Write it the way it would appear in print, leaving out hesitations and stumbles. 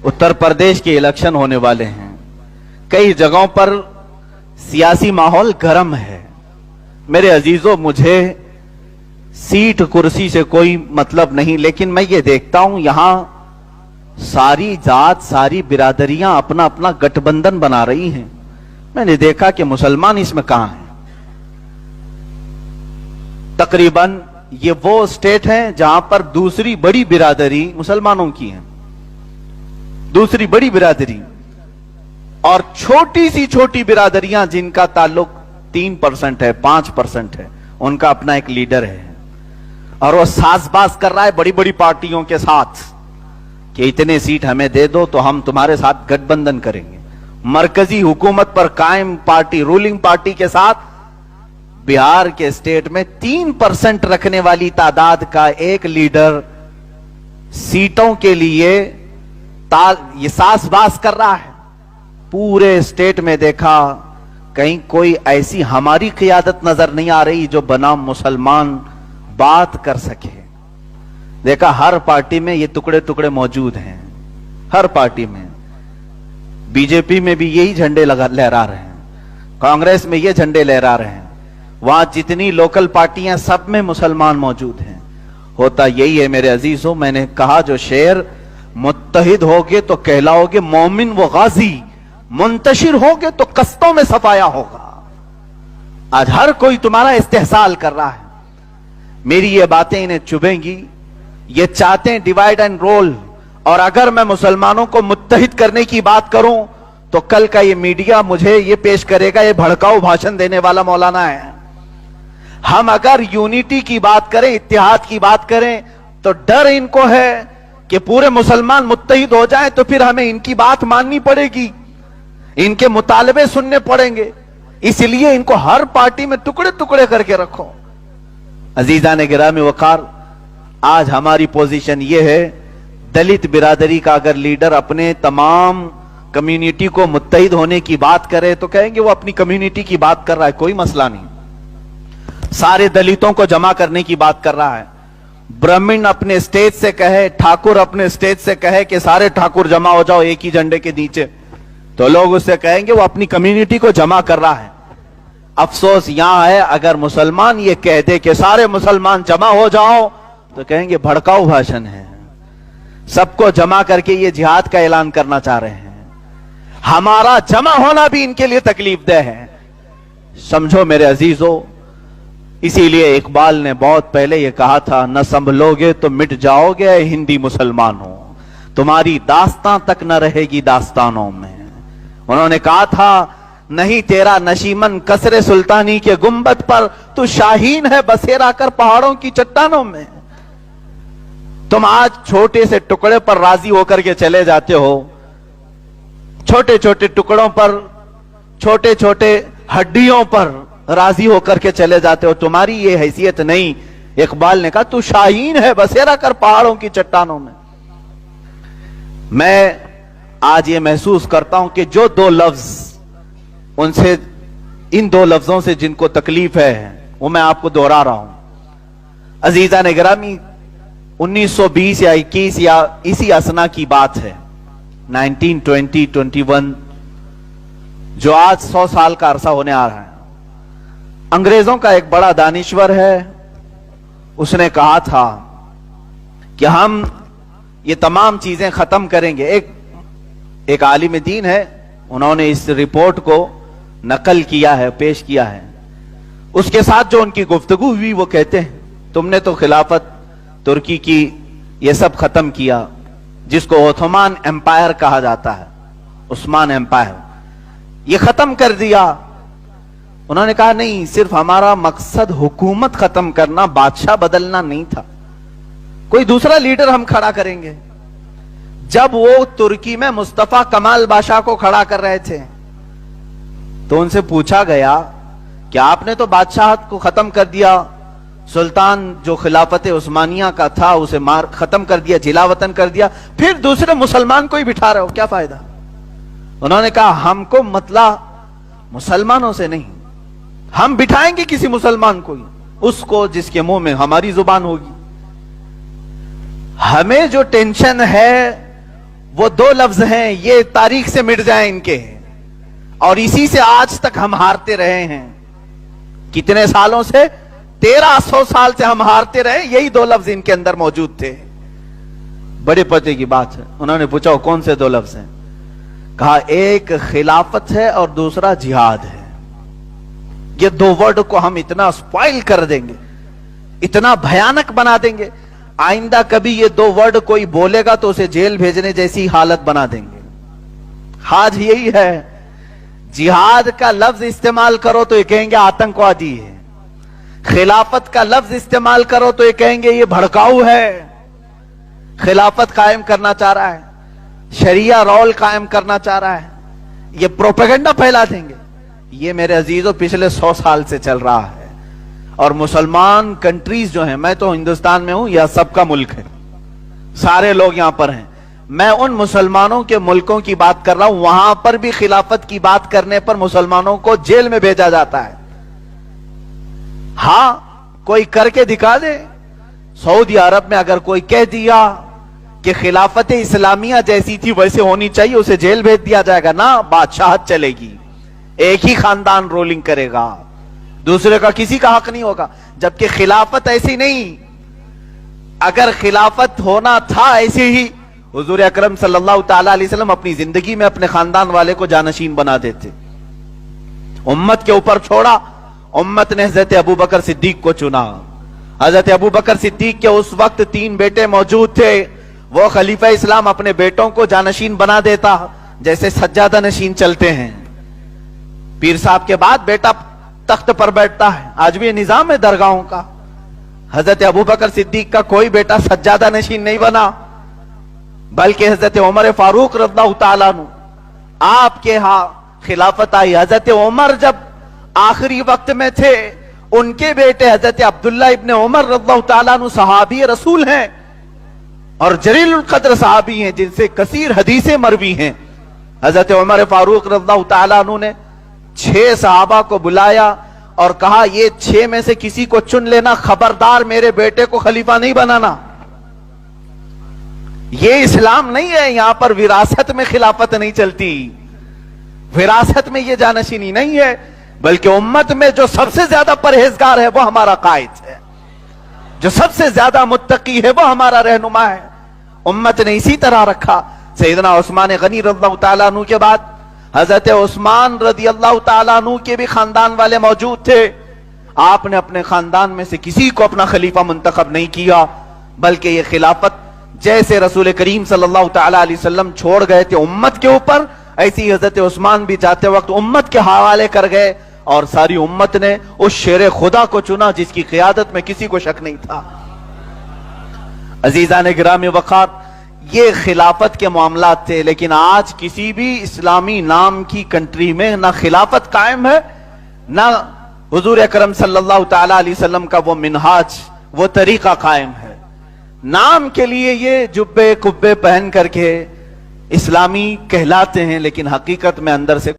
उत्तर प्रदेश के इलेक्शन होने वाले हैं। कई जगहों पर सियासी माहौल गर्म है। मेरे अजीजों, मुझे सीट कुर्सी से कोई मतलब नहीं, लेकिन मैं ये देखता हूं यहां सारी जात, सारी बिरादरियां अपना अपना गठबंधन बना रही हैं। मैंने देखा कि मुसलमान इसमें कहां हैं। तकरीबन ये वो स्टेट है जहां पर दूसरी बड़ी बिरादरी मुसलमानों की है, दूसरी बड़ी बिरादरी, और छोटी सी छोटी बिरादरियां जिनका ताल्लुक 3% है, 5% है, उनका अपना एक लीडर है और वो साजबाज कर रहा है बड़ी बड़ी पार्टियों के साथ कि इतने सीट हमें दे दो तो हम तुम्हारे साथ गठबंधन करेंगे। मरकजी हुकूमत पर कायम पार्टी, रूलिंग पार्टी के साथ बिहार के स्टेट में 3% रखने वाली तादाद का एक लीडर सीटों के लिए ये साजबाज कर रहा है। पूरे स्टेट में देखा, कहीं कोई ऐसी हमारी क़ियादत नजर नहीं आ रही जो बनाम मुसलमान बात कर सके। देखा हर पार्टी में ये टुकड़े टुकड़े मौजूद हैं, हर पार्टी में। बीजेपी में भी यही झंडे लहरा रहे हैं, कांग्रेस में ये झंडे लहरा रहे हैं, वहां जितनी लोकल पार्टियां सब में मुसलमान मौजूद हैं। होता यही है मेरे अजीजों, मैंने कहा जो शेर, मुत्तहिद होगे तो कहलाओगे मोमिन व गाजी, मुंतशिर होगे तो कस्तों में सफाया होगा। आज हर कोई तुम्हारा इस्तेहसाल कर रहा है। मेरी ये बातें इन्हें चुभेंगी, ये चाहते हैं डिवाइड एंड रोल। और अगर मैं मुसलमानों को मुत्तहिद करने की बात करूं तो कल का ये मीडिया मुझे ये पेश करेगा ये भड़काऊ भाषण देने वाला मौलाना है। हम अगर यूनिटी की बात करें, इत्तेहाद की बात करें, तो डर इनको है कि पूरे मुसलमान मुत्तहिद हो जाएं तो फिर हमें इनकी बात माननी पड़ेगी, इनके मुतालबे सुनने पड़ेंगे। इसलिए इनको हर पार्टी में टुकड़े टुकड़े करके रखो। अजीजान गिरामी वकार, आज हमारी पोजीशन यह है, दलित बिरादरी का अगर लीडर अपने तमाम कम्युनिटी को मुत्तहिद होने की बात करे तो कहेंगे वो अपनी कम्युनिटी की बात कर रहा है, कोई मसला नहीं। सारे दलितों को जमा करने की बात कर रहा है। ब्राह्मण अपने स्टेज से कहे, ठाकुर अपने स्टेज से कहे कि सारे ठाकुर जमा हो जाओ एक ही झंडे के नीचे, तो लोग उससे कहेंगे वो अपनी कम्युनिटी को जमा कर रहा है। अफसोस यहां है, अगर मुसलमान ये कह दे कि सारे मुसलमान जमा हो जाओ तो कहेंगे भड़काऊ भाषण है, सबको जमा करके ये जिहाद का ऐलान करना चाह रहे हैं। हमारा जमा होना भी इनके लिए तकलीफदेह है, समझो मेरे अजीजों। इसीलिए इकबाल ने बहुत पहले ये कहा था, न संभलोगे तो मिट जाओगे हिंदी मुसलमानों, तुम्हारी दास्तां तक न रहेगी दास्तानों में। उन्होंने कहा था, नहीं तेरा नशीमन कसरे सुल्तानी के गुंबद पर, तू शाहीन है बसेरा कर पहाड़ों की चट्टानों में। तुम आज छोटे से टुकड़े पर राजी होकर के चले जाते हो, छोटे छोटे टुकड़ों पर, छोटे छोटे हड्डियों पर राजी होकर के चले जाते हो, तुम्हारी ये हैसियत नहीं। इकबाल ने कहा, तू शाहीन है बसेरा कर पहाड़ों की चट्टानों में। मैं आज ये महसूस करता हूं कि जो दो लफ्ज उनसे, इन दो लफ्जों से जिनको तकलीफ है वो मैं आपको दोहरा रहा हूं। अजीजा ने गिरामी, 1920 या 21 या इसी असना की बात है, 1920-21, जो आज 100 साल का अरसा होने आ रहा है। अंग्रेजों का एक बड़ा दानिश्वर है, उसने कहा था कि हम ये तमाम चीजें खत्म करेंगे। एक आलिम दीन है, उन्होंने इस रिपोर्ट को नकल किया है, पेश किया है। उसके साथ जो उनकी गुफ्तगू हुई वो कहते हैं, तुमने तो खिलाफत तुर्की की ये सब खत्म किया, जिसको ओथमान एम्पायर कहा जाता है, उस्मान एम्पायर, ये खत्म कर दिया। उन्होंने कहा नहीं, सिर्फ हमारा मकसद हुकूमत खत्म करना, बादशाह बदलना नहीं था, कोई दूसरा लीडर हम खड़ा करेंगे। जब वो तुर्की में मुस्तफा कमाल बादशाह को खड़ा कर रहे थे तो उनसे पूछा गया कि आपने तो बादशाहत को खत्म कर दिया, सुल्तान जो खिलाफत उस्मानिया का था उसे मार खत्म कर दिया, जिलावतन कर दिया, फिर दूसरे मुसलमान को ही बिठा रहे हो, क्या फायदा। उन्होंने कहा हमको मतला मुसलमानों से नहीं, हम बिठाएंगे किसी मुसलमान को ही, उसको जिसके मुंह में हमारी जुबान होगी। हमें जो टेंशन है वो दो लफ्ज हैं, ये तारीख से मिट जाएं इनके, और इसी से आज तक हम हारते रहे हैं। कितने सालों से? 1300 साल से हम हारते रहे, यही दो लफ्ज इनके अंदर मौजूद थे। बड़े पते की बात है। उन्होंने पूछा वो कौन से दो लफ्ज हैं? कहा एक खिलाफत है और दूसरा जिहाद है। ये दो वर्ड को हम इतना स्पॉइल कर देंगे, इतना भयानक बना देंगे, आइंदा कभी ये दो वर्ड कोई बोलेगा तो उसे जेल भेजने जैसी हालत बना देंगे। आज यही है, जिहाद का लफ्ज इस्तेमाल करो तो ये कहेंगे आतंकवादी है, खिलाफत का लफ्ज इस्तेमाल करो तो ये कहेंगे ये भड़काऊ है, खिलाफत कायम करना चाह रहा है, शरिया रौल कायम करना चाह रहा है, ये प्रोपेगेंडा फैला देंगे। ये मेरे अजीजों पिछले 100 साल से चल रहा है। और मुसलमान कंट्रीज जो हैं, मैं तो हिंदुस्तान में हूं, यह सबका मुल्क है, सारे लोग यहां पर हैं, मैं उन मुसलमानों के मुल्कों की बात कर रहा हूं, वहां पर भी खिलाफत की बात करने पर मुसलमानों को जेल में भेजा जाता है। हां, कोई करके दिखा दे। सऊदी अरब में अगर कोई कह दिया कि खिलाफत इस्लामिया जैसी थी वैसे होनी चाहिए, उसे जेल भेज दिया जाएगा ना, बादशाहत चलेगी, एक ही खानदान रोलिंग करेगा, दूसरे का किसी का हक नहीं होगा। जबकि खिलाफत ऐसी नहीं, अगर खिलाफत होना था ऐसे ही, हुजूर अकरम सल्लल्लाहु ताला अलैहि वसल्लम अपनी जिंदगी में अपने खानदान वाले को जानशीन बना देते। उम्मत के ऊपर छोड़ा, उम्मत ने हजरत अबू बकर सिद्दीक को चुना। हजरत अबू बकर सिद्दीक के उस वक्त 3 बेटे मौजूद थे, वो खलीफा इस्लाम अपने बेटों को जानशीन बना देता, जैसे सज्जादा नशीन चलते हैं। पीर साहब के बाद बेटा तख्त पर बैठता है, आज भी ये निजाम है दरगाहों का। हजरत अबू बकर सिद्दीक का कोई बेटा सज्जादा नशीन नहीं बना, बल्कि हजरत उमर फारूक रज़ियल्लाहु ताला अन्हु, आपके यहां खिलाफत आई। हजरत उमर जब आखिरी वक्त में थे, उनके बेटे हजरत अब्दुल्ला इब्ने उमर रज़ियल्लाहु ताला अन्हु सहाबी रसूल हैं और जलीलुल कद्र सहाबी हैं, जिनसे कसीर हदीसें मरवी हैं। हजरत उमर फारूक रज़ियल्लाहु ताला अन्हु ने 6 सहाबा को बुलाया और कहा ये 6 में से किसी को चुन लेना, खबरदार मेरे बेटे को खलीफा नहीं बनाना। ये इस्लाम नहीं है, यहां पर विरासत में खिलाफत नहीं चलती, विरासत में ये जानशीनी नहीं है, बल्कि उम्मत में जो सबसे ज्यादा परहेजगार है वो हमारा कायद है, जो सबसे ज्यादा मुत्तकी है वो हमारा रहनुमा है। उम्मत ने इसी तरह रखा। सैयदना उस्मान गनी रज़ियल्लाहु ताला अन्हु के बाद हजरत उस्मान रज़ियल्लाहु ताला अन्हु के भी खानदान वाले मौजूद थे। आपने अपने खानदान में से किसी को अपना खलीफा मुंतखब नहीं किया, बल्कि ये खिलाफत जैसे रसूल करीम सल्लल्लाहु ताला अलैहि वसल्लम छोड़ गए थे उम्मत के ऊपर, ऐसे ही हजरत उस्मान भी जाते वक्त उम्मत के हवाले कर गए, और सारी उम्मत ने उस शेर खुदा को चुना जिसकी क़ियादत में किसी को शक नहीं था। अजीज़ान गिरामी वक़ार, ये खिलाफत के मामलात थे, लेकिन आज किसी भी इस्लामी नाम की कंट्री में ना खिलाफत कायम है, ना हुजूर अकरम सल्लल्लाहु ताला अलैहि वसल्लम का वो मिनहाज, वो तरीका कायम है। नाम के लिए ये जुब्बे कुब्बे पहन करके इस्लामी कहलाते हैं, लेकिन हकीकत में अंदर से